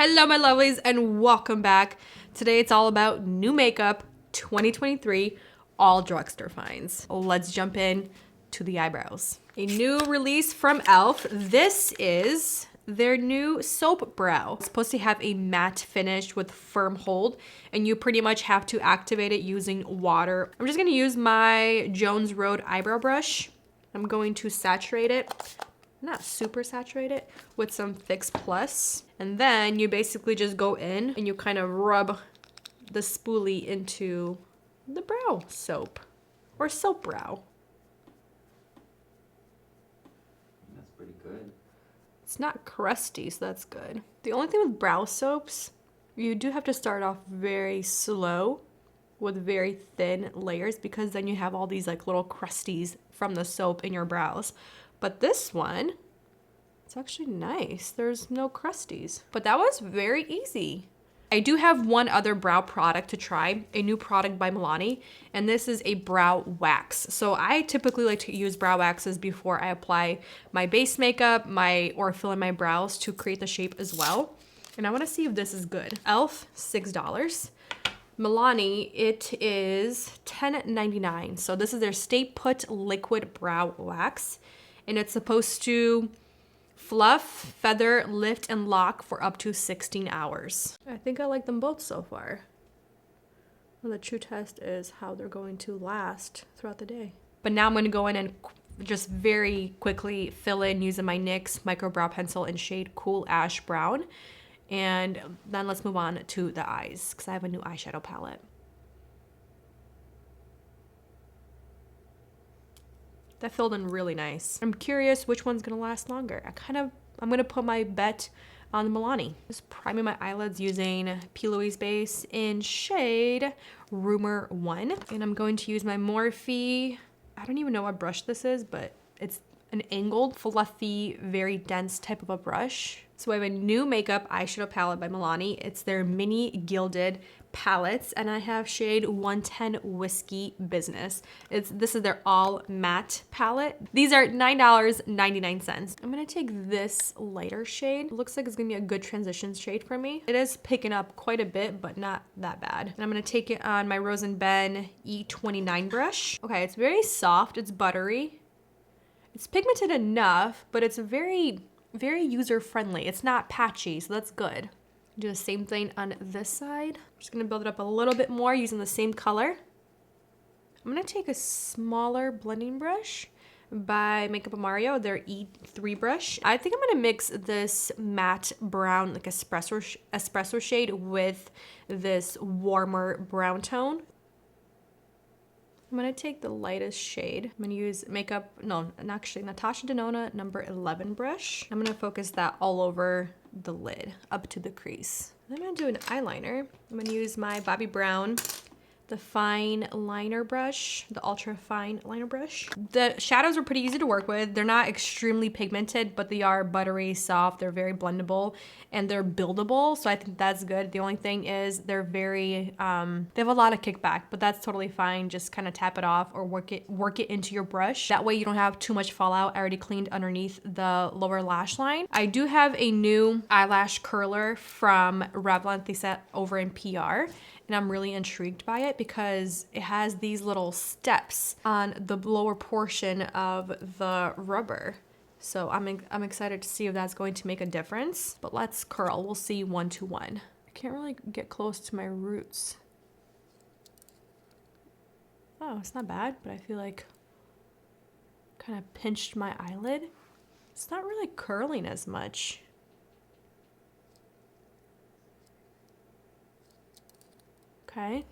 Hello my lovelies and welcome back. Today it's all about new makeup 2023, all drugstore finds. Let's jump in to the eyebrows. A new release from E.L.F. This is their new soap brow. It's supposed to have a matte finish with firm hold, and you pretty much have to activate it using water. I'm just gonna use my Jones Road eyebrow brush. I'm going to saturate it, not super saturate it, with some Fix Plus. And then you basically just go in and you kind of rub the spoolie into the brow soap or soap brow. That's pretty good. It's not crusty, so that's good. The only thing with brow soaps, you do have to start off very slow with very thin layers, because then you have all these like little crusties from the soap in your brows. But this one, it's actually nice. There's no crusties. But that was very easy. I do have one other brow product to try, a new product by Milani, and this is a brow wax. So I typically like to use brow waxes before I apply my base makeup, or fill in my brows to create the shape as well. And I wanna see if this is good. E.L.F, $6. Milani, it is $10.99. So this is their Stay Put Liquid Brow Wax, and it's supposed to fluff, feather, lift, and lock for up to 16 hours. I think I like them both so far. Well, the true test is how they're going to last throughout the day. But now I'm going to go in and just very quickly fill in using my NYX Micro Brow Pencil in shade Cool Ash Brown. And then let's move on to the eyes, because I have a new eyeshadow palette. That filled in really nice. I'm curious which one's gonna last longer. I'm gonna put my bet on the Milani. Just priming my eyelids using P. Louise base in shade Rumor 1. And I'm going to use my Morphe, I don't even know what brush this is, but it's an angled, fluffy, very dense type of a brush. So I have a new makeup eyeshadow palette by Milani. It's their mini Gilded palettes, and I have shade 110 Whiskey Business. This is their all matte palette. These are $9.99. I'm gonna take this lighter shade. It looks like it's gonna be a good transition shade for me. It is picking up quite a bit, but not that bad. And I'm gonna take it on my Rose & Ben E29 brush. Okay, it's very soft, it's buttery. It's pigmented enough, but it's very user-friendly. It's not patchy, so that's good. Do the same thing on this side. I'm just gonna build it up a little bit more using the same color. I'm gonna take a smaller blending brush by Makeup of Mario, their E3 brush. I think I'm gonna mix this matte brown, like espresso shade with this warmer brown tone. I'm gonna take the lightest shade. I'm gonna use Natasha Denona number 11 brush. I'm gonna focus that all over the lid, up to the crease. Then I'm gonna do an eyeliner. I'm gonna use my Bobbi Brown, the fine liner brush, the ultra fine liner brush. The shadows are pretty easy to work with. They're not extremely pigmented, but they are buttery, soft. They're very blendable, and they're buildable, so I think that's good. The only thing is they're very, they have a lot of kickback, but that's totally fine. Just kind of tap it off or work it into your brush. That way you don't have too much fallout. I already cleaned underneath the lower lash line. I do have a new eyelash curler from Revlon. They set over in PR. And I'm really intrigued by it because it has these little steps on the lower portion of the rubber. So I'm excited to see if that's going to make a difference. But let's curl. We'll see 1 to 1. I can't really get close to my roots. Oh, it's not bad, but I feel like kind of pinched my eyelid. It's not really curling as much. Okay,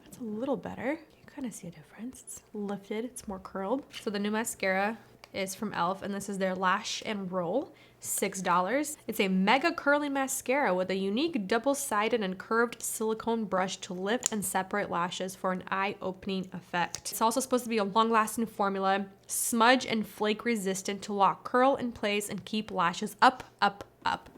that's a little better. You kind of see a difference. It's lifted, it's more curled. So the new mascara is from E.L.F. and this is their Lash N Roll, $6. It's a mega curling mascara with a unique double-sided and curved silicone brush to lift and separate lashes for an eye-opening effect. It's also supposed to be a long-lasting formula, smudge and flake resistant to lock curl in place and keep lashes up, up, up.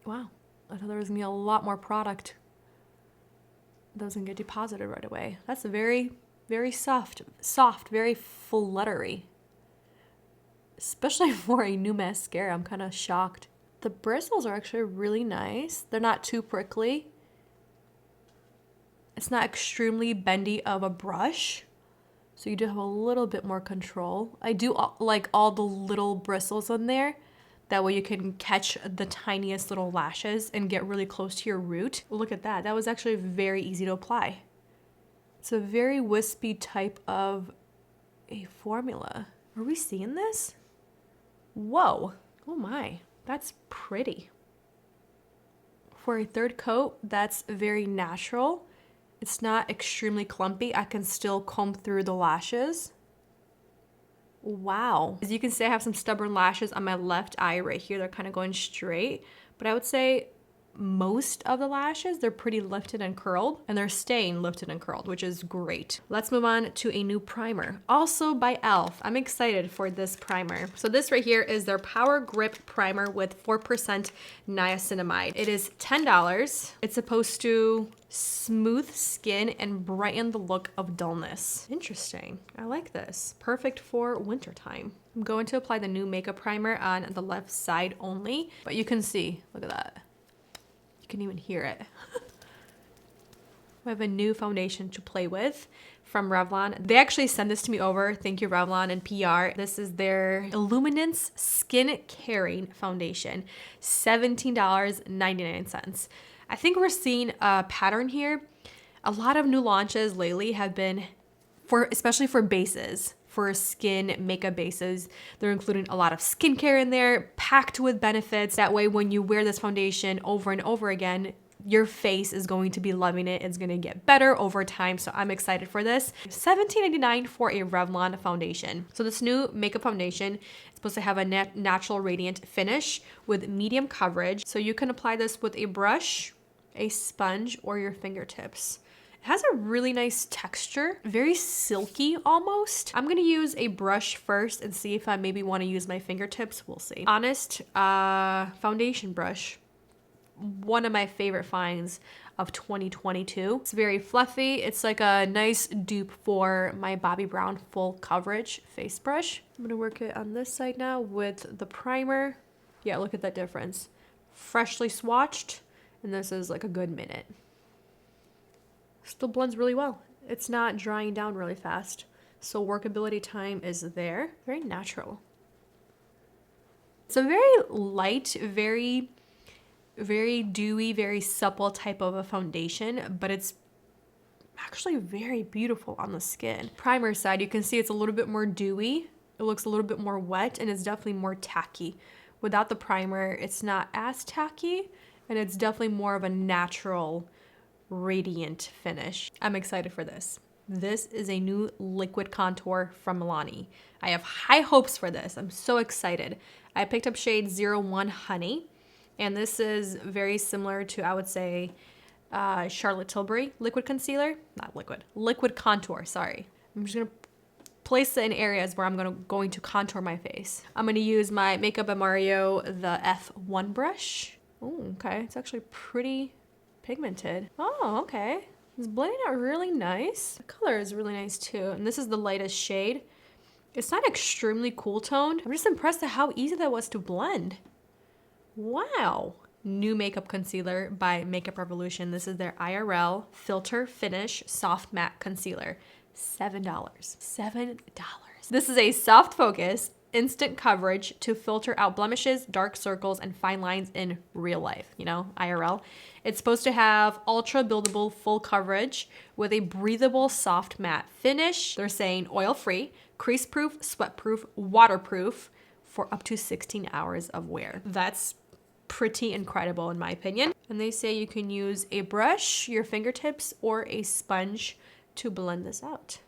Wow. I thought there was gonna be a lot more product that was gonna get deposited right away. That's very, very soft, very fluttery. especially for a new mascara. I'm kind of shocked. The bristles are actually really nice. They're not too prickly. It's not extremely bendy of a brush, so you do have a little bit more control. I do like all the little bristles in there. That way you can catch the tiniest little lashes and get really close to your root. Look at that. That was actually very easy to apply. It's a very wispy type of a formula. Are we seeing this? Whoa. Oh my. That's pretty. For a third coat, that's very natural. It's not extremely clumpy. I can still comb through the lashes. Wow. As you can see, I have some stubborn lashes on my left eye right here. They're kind of going straight, but I would say most of the lashes, they're pretty lifted and curled, and they're staying lifted and curled, which is great. Let's move on to a new primer, also by E.L.F. I'm excited for this primer. So this right here is their Power Grip Primer with 4% niacinamide. It is $10. It's supposed to smooth skin and brighten the look of dullness. Interesting. I like this. Perfect for wintertime. I'm going to apply the new makeup primer on the left side only, but you can see, look at that. You can even hear it. We have a new foundation to play with from Revlon. They actually sent this to me over. Thank you, Revlon and PR. This is their Illuminance Skin Caring Foundation. $17.99. I think we're seeing a pattern here. A lot of new launches lately have been especially for bases. For skin makeup bases, they're including a lot of skincare in there, packed with benefits. That way, when you wear this foundation over and over again, your face is going to be loving it. It's going to get better over time. So I'm excited for this. $17.99 for a Revlon foundation. So this new makeup foundation is supposed to have a natural radiant finish with medium coverage. So you can apply this with a brush, a sponge, or your fingertips. It has a really nice texture, very silky almost. I'm gonna use a brush first and see if I maybe wanna use my fingertips, we'll see. Honest foundation brush, one of my favorite finds of 2022. It's very fluffy. It's like a nice dupe for my Bobbi Brown full coverage face brush. I'm gonna work it on this side now with the primer. Yeah, look at that difference. Freshly swatched, and this is like a good minute. Still blends really well. It's not drying down really fast. So workability time is there. Very natural. It's a very light, very dewy, very supple type of a foundation, but it's actually very beautiful on the skin. Primer side, you can see it's a little bit more dewy. It looks a little bit more wet, and it's definitely more tacky. Without the primer, it's not as tacky, and it's definitely more of a natural radiant finish. I'm excited for this. This is a new liquid contour from Milani. I have high hopes for this. I'm so excited. I picked up shade 01 Honey, and this is very similar to, I would say, Charlotte Tilbury liquid concealer. Not liquid, liquid contour, sorry. I'm just gonna place it in areas where I'm going to contour my face. I'm gonna use my Makeup by Mario, the F1 brush. Oh, okay, it's actually pretty pigmented. Oh, okay. It's blending out really nice. The color is really nice too. And this is the lightest shade. It's not extremely cool toned. I'm just impressed at how easy that was to blend. Wow. New makeup concealer by Makeup Revolution. This is their IRL Filter Finish Soft Matte Concealer. $7. $7. This is a soft focus, instant coverage to filter out blemishes, dark circles, and fine lines in real life, you know, IRL. It's supposed to have ultra buildable full coverage with a breathable soft matte finish. They're saying oil-free, crease-proof, sweat-proof, waterproof for up to 16 hours of wear. That's pretty incredible in my opinion. And they say you can use a brush, your fingertips, or a sponge to blend this out.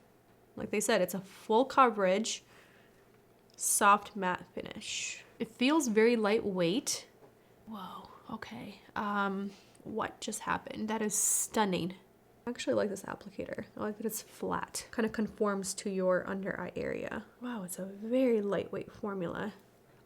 Like they said, it's a full coverage, soft matte finish. It feels very lightweight. Whoa, okay. What just happened? That is stunning. I actually like this applicator. I like that it's flat. Kind of conforms to your under eye area. Wow, it's a very lightweight formula.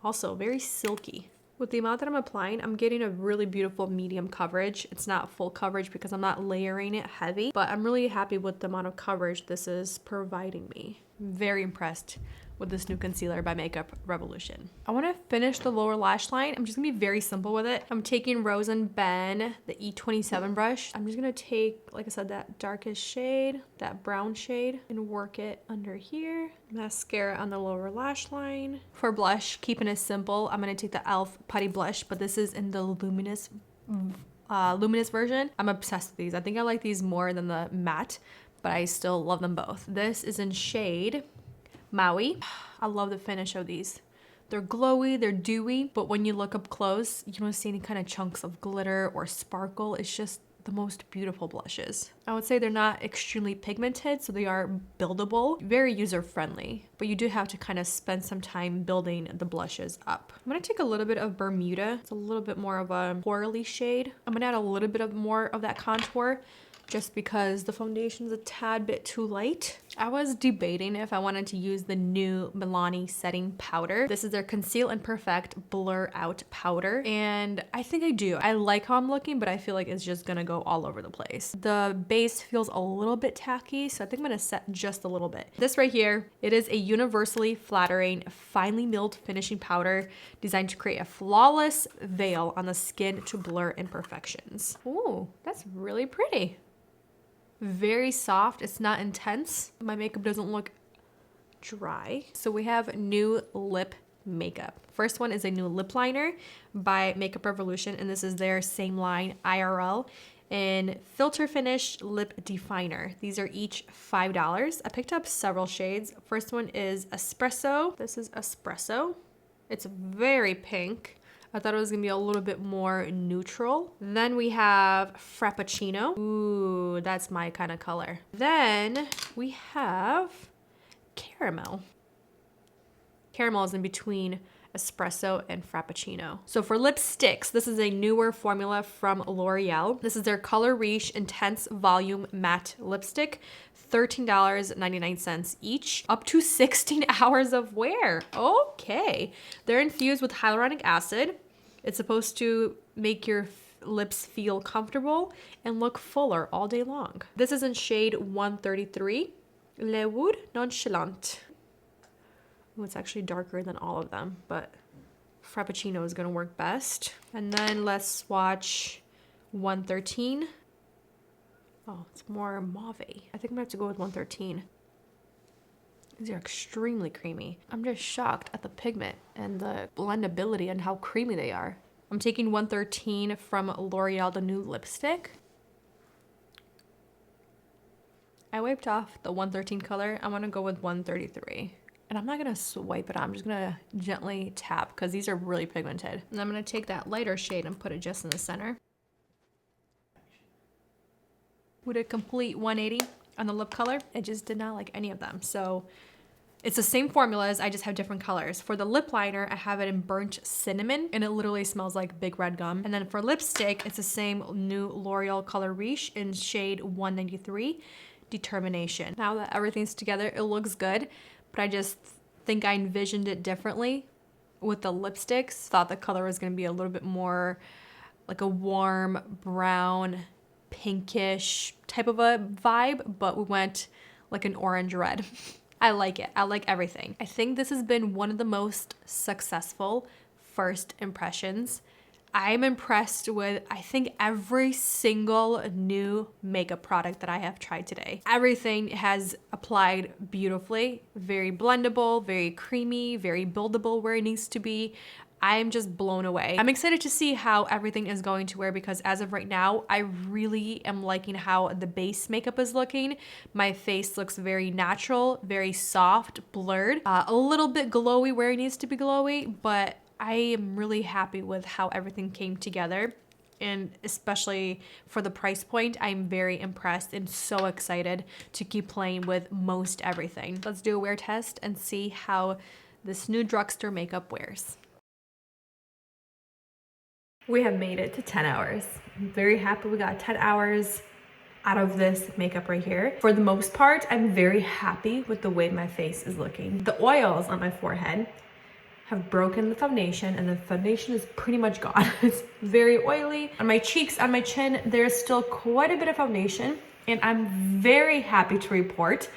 Also very silky. With the amount that I'm applying, I'm getting a really beautiful medium coverage. It's not full coverage because I'm not layering it heavy, but I'm really happy with the amount of coverage this is providing me. I'm very impressed with this new concealer by Makeup Revolution. I want to finish the lower lash line. I'm just gonna be very simple with it. I'm taking Rose and Ben, the E27 brush. I'm just gonna take, like I said, that darkest shade, that brown shade, and work it under here. Mascara on the lower lash line. For blush, keeping it simple, I'm gonna take the E.L.F. Putty blush, but this is in the Luminous version. I'm obsessed with these. I think I like these more than the matte, but I still love them both. This is in shade Maui. I love the finish of these. They're glowy, they're dewy, but when you look up close, you don't see any kind of chunks of glitter or sparkle. It's just the most beautiful blushes. I would say they're not extremely pigmented, so they are buildable, very user-friendly, but you do have to kind of spend some time building the blushes up. I'm gonna take a little bit of Bermuda. It's a little bit more of a corally shade. I'm gonna add a little bit of more of that contour just because the foundation's a tad bit too light. I was debating if I wanted to use the new Milani setting powder. This is their Conceal and Perfect Blur Out powder, and I think I do. I like how I'm looking, but I feel like it's just gonna go all over the place. The base feels a little bit tacky, so I think I'm gonna set just a little bit. This right here, it is a universally flattering, finely milled finishing powder designed to create a flawless veil on the skin to blur imperfections. Ooh, that's really pretty. Very soft, it's not intense. My makeup doesn't look dry. So we have new lip makeup. First one is a new lip liner by Makeup Revolution, and this is their same line IRL in filter finish lip definer. These are each $5. I picked up several shades. First one is Espresso. This is Espresso. It's very pink. I thought it was gonna be a little bit more neutral. Then we have Frappuccino. Ooh, that's my kind of color. Then we have Caramel. Caramel is in between Espresso and Frappuccino. So for lipsticks, this is a newer formula from L'Oreal. This is their Color Riche Intense Volume Matte Lipstick. $13.99 each, up to 16 hours of wear. Okay. They're infused with hyaluronic acid. It's supposed to make your lips feel comfortable and look fuller all day long. This is in shade 133, Le Wood Nonchalant. Oh, it's actually darker than all of them, but Frappuccino is gonna work best. And then let's swatch 113. Oh, it's more mauve. I think I'm gonna have to go with 113. These are extremely creamy. I'm just shocked at the pigment and the blendability and how creamy they are. I'm taking 113 from L'Oreal, the new lipstick. I wiped off the 113 color. I'm gonna go with 133. And I'm not gonna swipe it on, I'm just gonna gently tap because these are really pigmented. And I'm gonna take that lighter shade and put it just in the center. With a complete 180 on the lip color, I just did not like any of them. So it's the same formulas, I just have different colors. For the lip liner, I have it in burnt cinnamon, and it literally smells like big red gum. And then for lipstick, it's the same new L'Oreal Color Riche in shade 193, Determination. Now that everything's together, it looks good, but I just think I envisioned it differently with the lipsticks. Thought the color was gonna be a little bit more like a warm brown, pinkish type of a vibe, but we went like an orange red. I like it. I like everything. I think this has been one of the most successful first impressions. I'm impressed with, I think, every single new makeup product that I have tried today. Everything has applied beautifully, very blendable, very creamy, very buildable where it needs to be. I'm just blown away. I'm excited to see how everything is going to wear because as of right now, I really am liking how the base makeup is looking. My face looks very natural, very soft, blurred, a little bit glowy where it needs to be glowy, but I am really happy with how everything came together. And especially for the price point, I'm very impressed and so excited to keep playing with most everything. Let's do a wear test and see how this new drugstore makeup wears. We have made it to 10 hours. I'm very happy we got 10 hours out of this makeup right here. For the most part, I'm very happy with the way my face is looking. The oils on my forehead have broken the foundation and the foundation is pretty much gone. It's very oily. On my cheeks, on my chin, there's still quite a bit of foundation and I'm very happy to report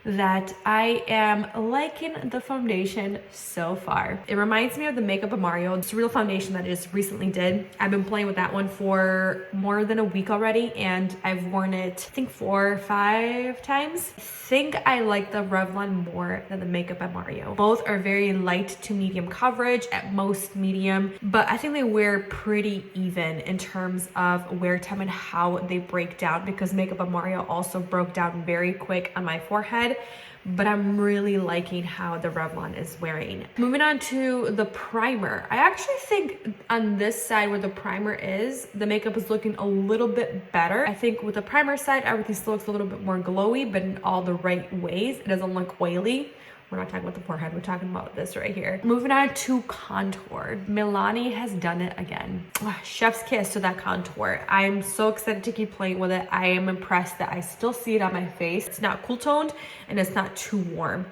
that I am liking the foundation so far. It reminds me of the Makeup of Mario. It's a real foundation that I just recently did. I've been playing with that one for more than a week already, and I've worn it, I think 4 or 5 times. I think I like the Revlon more than the Makeup of Mario. Both are very light to medium coverage, at most medium, but I think they wear pretty even in terms of wear time and how they break down, because Makeup of Mario also broke down very quick on my forehead, but I'm really liking how the Revlon is wearing. Moving on to the primer. I actually think on this side where the primer is, the makeup is looking a little bit better. I think with the primer side, everything still looks a little bit more glowy, but in all the right ways. It doesn't look oily. We're not talking about the forehead, we're talking about this right here. Moving on to contour. Milani has done it again. Chef's kiss to that contour. I am so excited to keep playing with it. I am impressed that I still see it on my face. It's not cool toned and it's not too warm.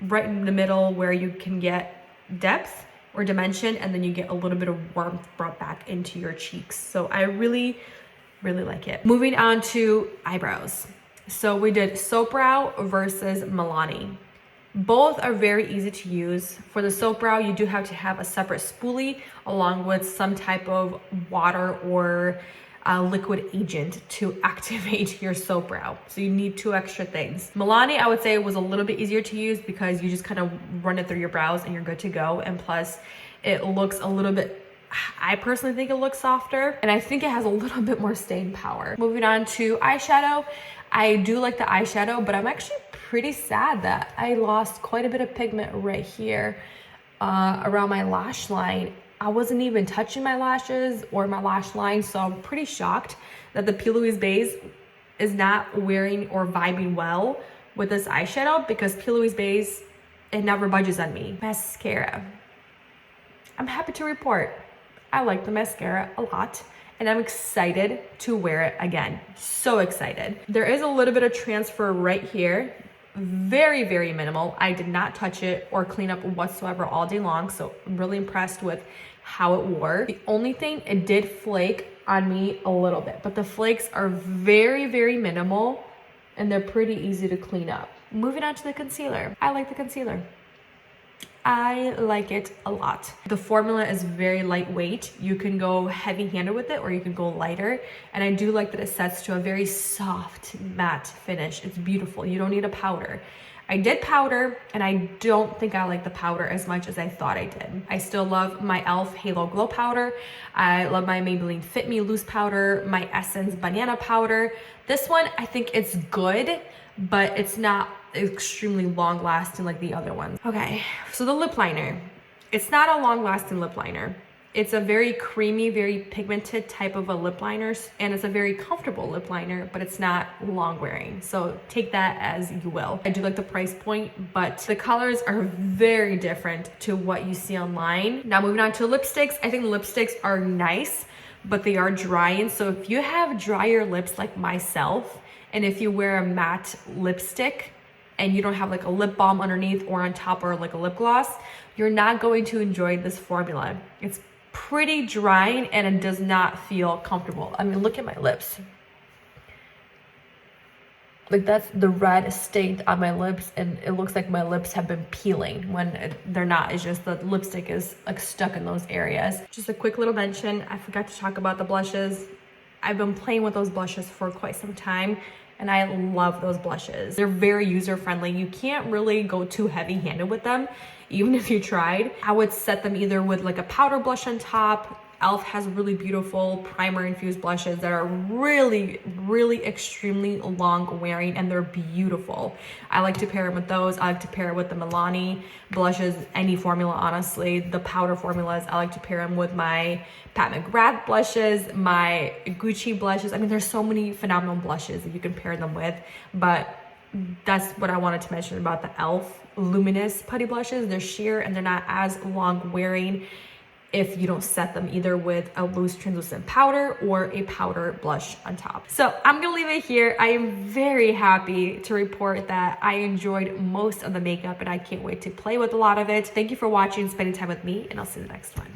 Right in the middle where you can get depth or dimension, and then you get a little bit of warmth brought back into your cheeks. So I really, really like it. Moving on to eyebrows. So we did Soap Brow versus Milani. Both are very easy to use. For the soap brow, you do have to have a separate spoolie along with some type of water or liquid agent to activate your soap brow. So you need 2 extra things. Milani, I would say, was a little bit easier to use because you just kind of run it through your brows and you're good to go. And plus, it looks a little bit, I personally think it looks softer, and I think it has a little bit more staying power. Moving on to eyeshadow. I do like the eyeshadow, but I'm actually pretty sad that I lost quite a bit of pigment right here around my lash line. I wasn't even touching my lashes or my lash line, so I'm pretty shocked that the P. Louise Base is not wearing or vibing well with this eyeshadow, because P. Louise Base, it never budges on me. Mascara. I'm happy to report I like the mascara a lot, and I'm excited to wear it again. So excited. There is a little bit of transfer right here. Very, very minimal. I did not touch it or clean up whatsoever all day long, so I'm really impressed with how it wore. The only thing, it did flake on me a little bit, but the flakes are very, very minimal and they're pretty easy to clean up. Moving on to the concealer. I like the concealer. I like it a lot. The formula is very lightweight. You can go heavy-handed with it or you can go lighter. And I do like that it sets to a very soft matte finish. It's beautiful. You don't need a powder. I did powder, and I don't think I like the powder as much as I thought I did. I still love my E.L.F. Halo Glow Powder. I love my Maybelline Fit Me Loose Powder, my Essence Banana Powder. This one, I think it's good, but it's not extremely long lasting like the other ones. Okay, so the lip liner. It's not a long lasting lip liner. It's a very creamy, very pigmented type of a lip liner, and it's a very comfortable lip liner, but it's not long wearing. So take that as you will. I do like the price point, but the colors are very different to what you see online. Now moving on to lipsticks. I think lipsticks are nice, but they are drying. So if you have drier lips like myself, and if you wear a matte lipstick and you don't have like a lip balm underneath or on top or like a lip gloss, you're not going to enjoy this formula. It's pretty drying and it does not feel comfortable. I mean, look at my lips. Like that's the red stained on my lips, and it looks like my lips have been peeling when they're not. It's just the lipstick is like stuck in those areas. Just a quick little mention, I forgot to talk about the blushes. I've been playing with those blushes for quite some time, and I love those blushes. They're very user-friendly. You can't really go too heavy-handed with them, even if you tried. I would set them either with like a powder blush on top. E.L.F. has really beautiful primer-infused blushes that are really, really extremely long wearing, and they're beautiful. I like to pair them with those. I like to pair it with the Milani blushes, any formula, honestly. The powder formulas, I like to pair them with my Pat McGrath blushes, my Gucci blushes. I mean, there's so many phenomenal blushes that you can pair them with, but that's what I wanted to mention about the E.L.F. Luminous putty blushes. They're sheer and they're not as long wearing if you don't set them either with a loose translucent powder or a powder blush on top. So I'm gonna leave it here. I am very happy to report that I enjoyed most of the makeup, and I can't wait to play with a lot of it. Thank you for watching, spending time with me, and I'll see you in the next one.